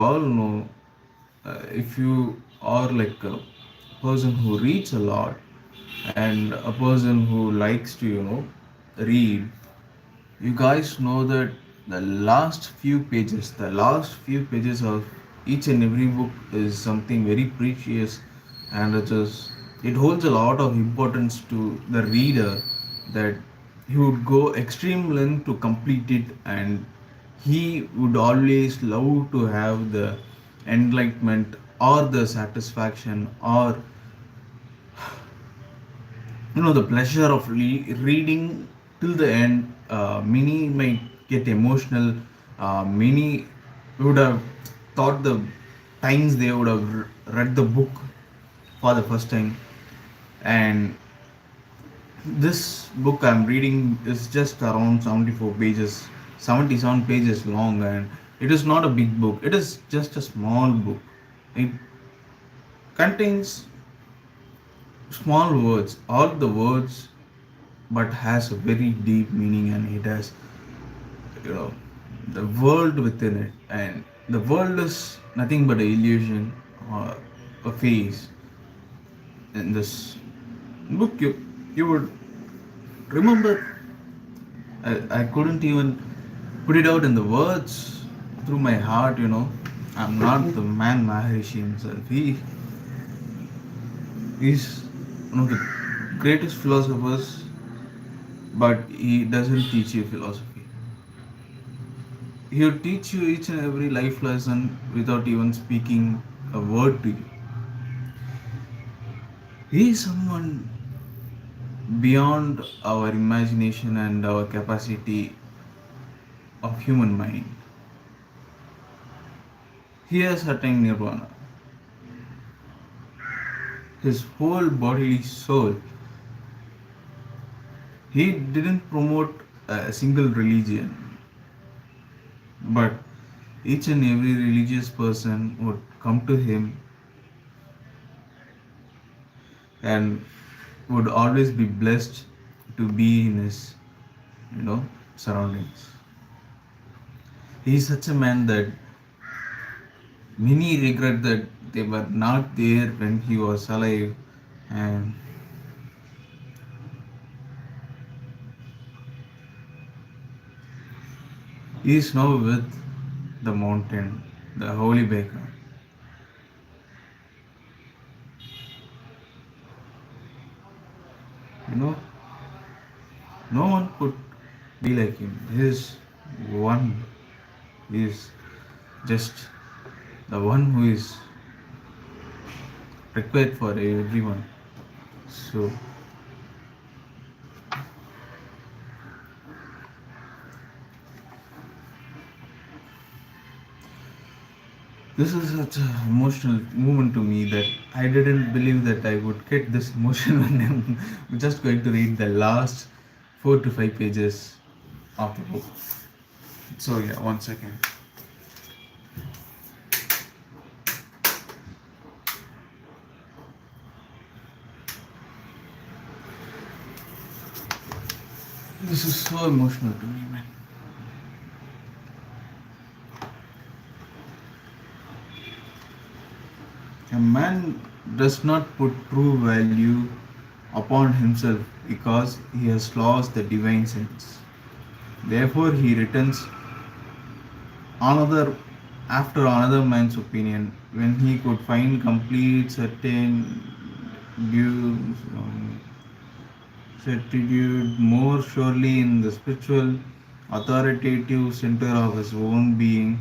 all know, if you are like a person who reads a lot and a person who likes to, read, you guys know that the last few pages of each and every book is something very precious, and it holds a lot of importance to the reader, that he would go extreme length to complete it, and he would always love to have the enlightenment or the satisfaction, or the pleasure of reading till the end. Many might get emotional. Many would have thought the times they would have read the book for the first time. And this book I'm reading is just around 74 pages, 77 pages long, and it is not a big book. It is just a small book. It contains small words, all the words, but has a very deep meaning, and it has, you know the world within it, and the world is nothing but an illusion or a phase. In this book, you would remember. I couldn't even put it out in the words through my heart. I'm not the man Maharishi himself. He's one of the greatest philosophers, but he doesn't teach you philosophy. He'll teach you each and every life lesson without even speaking a word to you. He is someone beyond our imagination and our capacity of human mind. He has attained nirvana. His whole bodily soul. He didn't promote a single religion, but each and every religious person would come to him and would always be blessed to be in his, surroundings. He is such a man that many regret that they were not there when he was alive, and he is now with the mountain, the holy baker. You know, no one could be like him. He is one. He is just the one who is required for everyone. So this is such an emotional moment to me that I didn't believe that I would get this emotion when I'm just going to read the last 4 to 5 pages of the book. So yeah, 1 second. This is so emotional to me, man. A man does not put true value upon himself because he has lost the divine sense. Therefore, he returns another after another man's opinion when he could find complete certitude more surely in the spiritual authoritative center of his own being.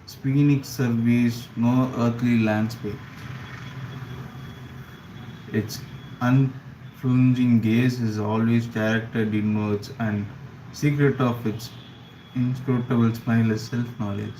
Spinning service no earthly landscape. Its unflinching gaze is always directed inwards, and secret of its inscrutable smile is self-knowledge.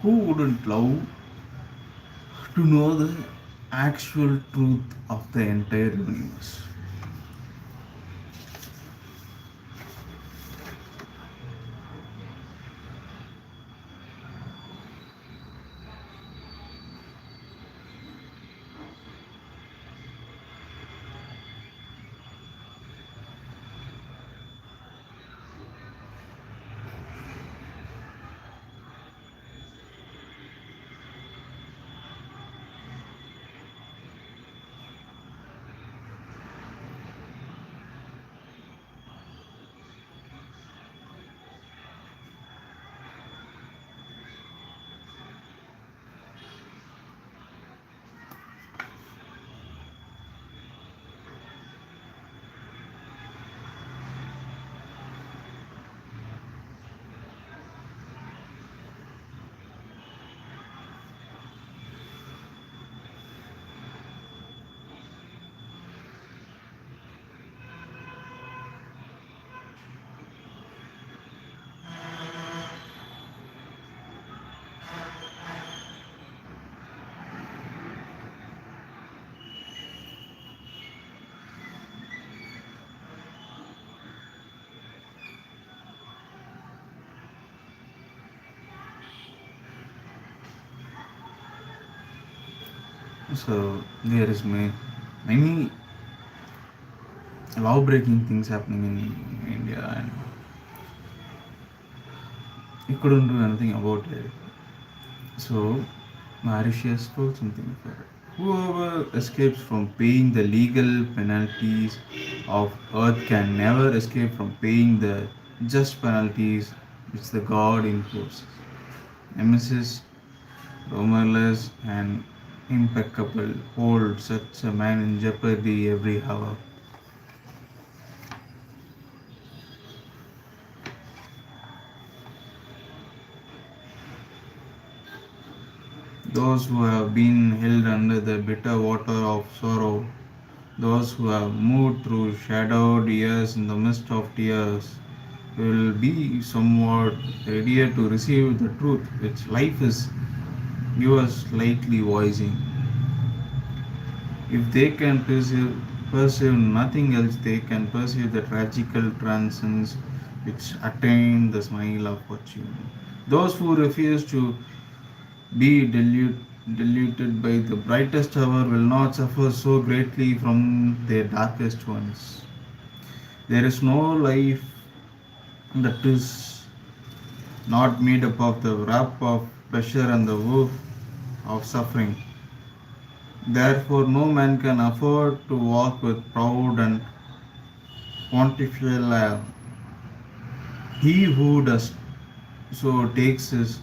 Who wouldn't love to know the actual truth of the entire universe? So there is many law breaking things happening in India, and he couldn't do anything about it. So maharishi has told something like that. Whoever escapes from paying the legal penalties of earth can never escape from paying the just penalties which the God imposes. Nemesis, Romerless, and impeccable hold such a man in jeopardy every hour. Those who have been held under the bitter water of sorrow, those who have moved through shadowed years in the midst of tears, will be somewhat readier to receive the truth which life is yours slightly voicing. If they can perceive nothing else, they can perceive the tragical transcends which attain the smile of fortune. Those who refuse to be diluted by the brightest hour will not suffer so greatly from their darkest ones. There is no life that is not made up of the wrap of pleasure and the woof of suffering. Therefore, no man can afford to walk with proud and pontifical air. He who does so takes his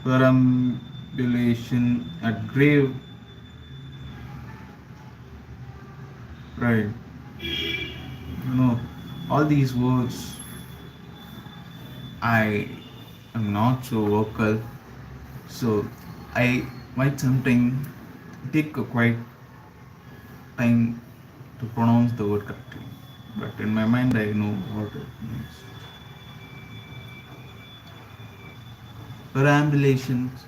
perambulation at grave pride. You know, all these words, I am not so vocal, so I might sometimes take a quite time to pronounce the word correctly. But in my mind, I know what it means. Perambulations.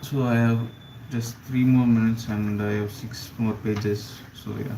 So I have just 3 more minutes and I have 6 more pages. So yeah.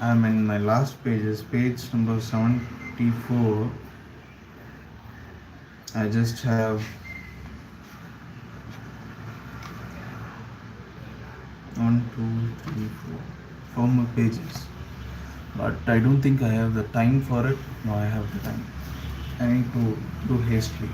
I'm in my last pages, page number 74. I just have 4 more pages. But I don't think I have the time for it. No, I have the time. I need to do hastily.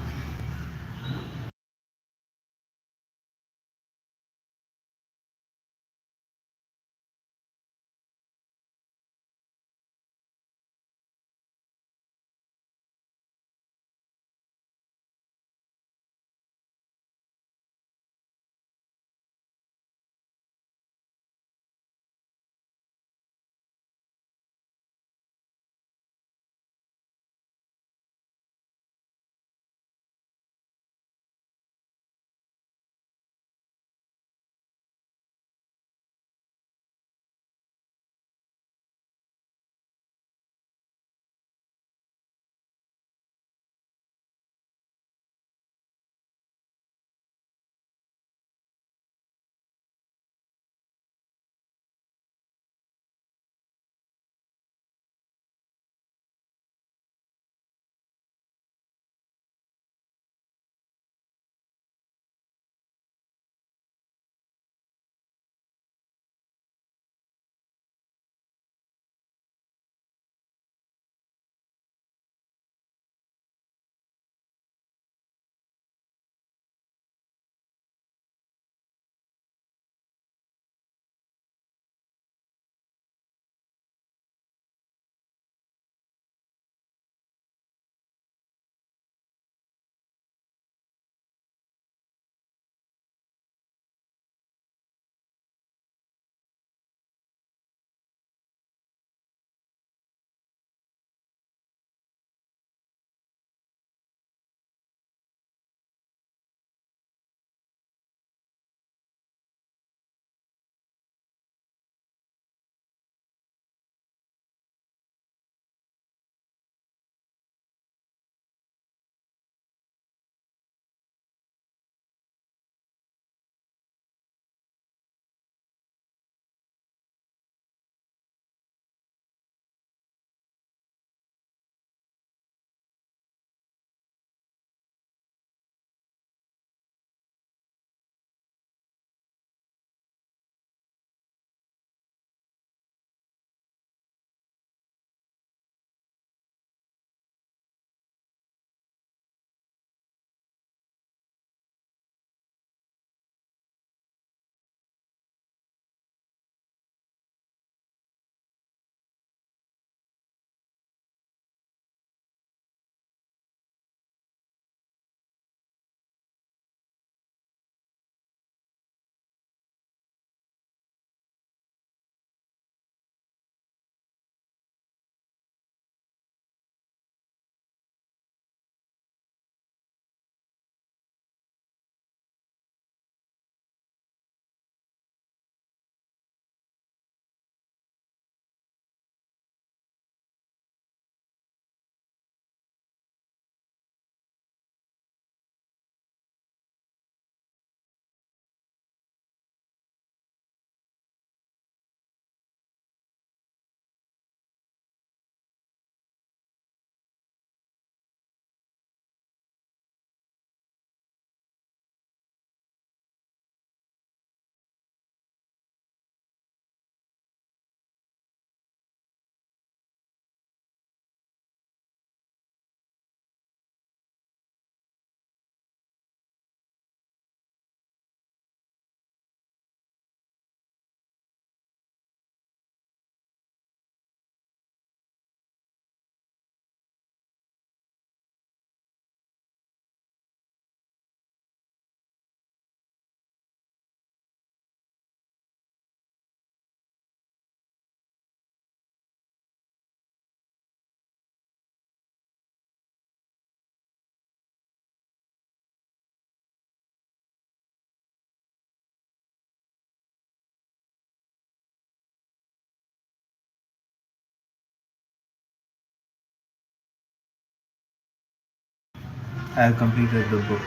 I have completed the book.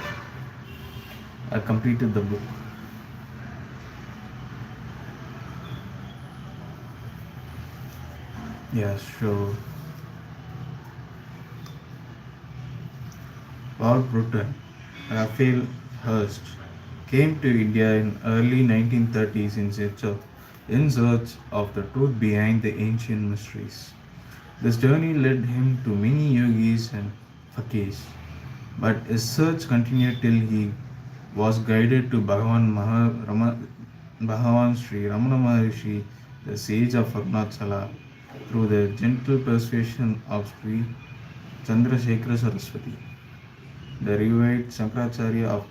I completed the book. Yeah, sure. Lord Bruton, Raphael Hirst, came to India in early 1930s in search of the truth behind the ancient mysteries. This journey led him to many yogis and fakirs, but his search continued till he was guided to Bhagavan Sri Ramana Maharishi, the sage of Arunachala, through the gentle persuasion of Sri Chandrasekhara Saraswati, the revered Shankaracharya of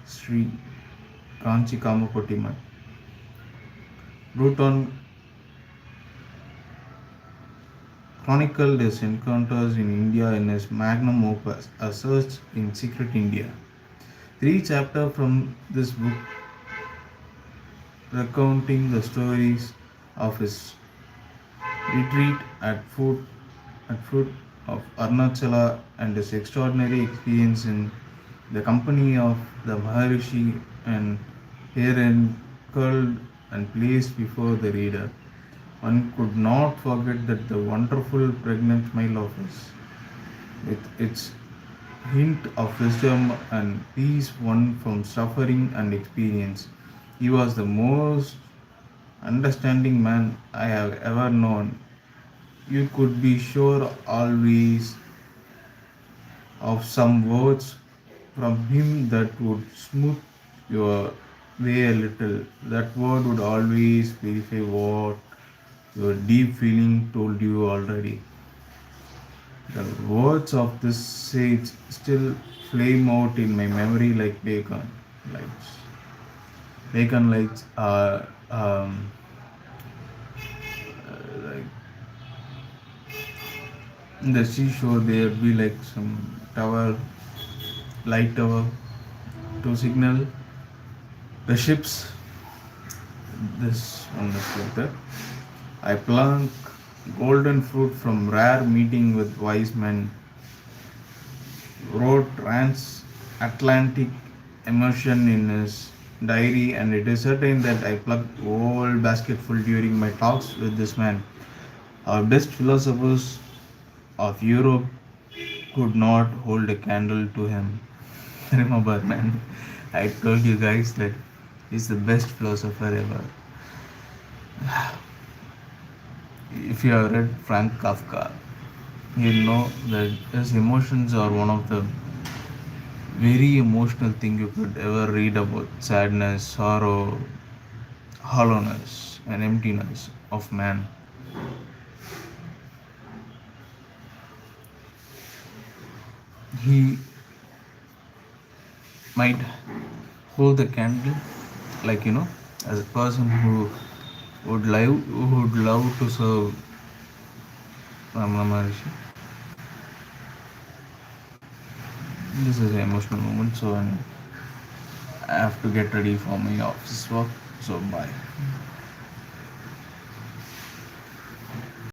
Sri Kanchi Kamakoti Mutt. Bruton chronicled his encounters in India in his magnum opus, A Search in Secret India. Three chapters from this book recounting the stories of his retreat at foot of Arunachala and his extraordinary experience in the company of the maharishi and herein curled and placed before the reader. One could not forget that the wonderful pregnant smile of his, with its hint of wisdom and peace won from suffering and experience. He was the most understanding man I have ever known. You could be sure always of some words from him that would smooth your way a little. That word would always verify what your deep feeling told you already. The words of this sage still flame out in my memory like bacon lights. Bacon lights are like in the seashore. There be like some tower, light tower to signal the ships. This one is like that. I plunk golden fruit from rare meeting with wise men, wrote transatlantic immersion in his diary, and it is certain that I plucked whole basketful during my talks with this man. Our best philosophers of Europe could not hold a candle to him. Remember, man, I told you guys that he's the best philosopher ever. If you have read Frank Kafka, you know that his emotions are one of the very emotional thing you could ever read about: sadness, sorrow, hollowness, and emptiness of man. He might hold the candle, like as a person who would love to serve Ramana Maharishi. This is an emotional moment, so I have to get ready for my office work. So bye.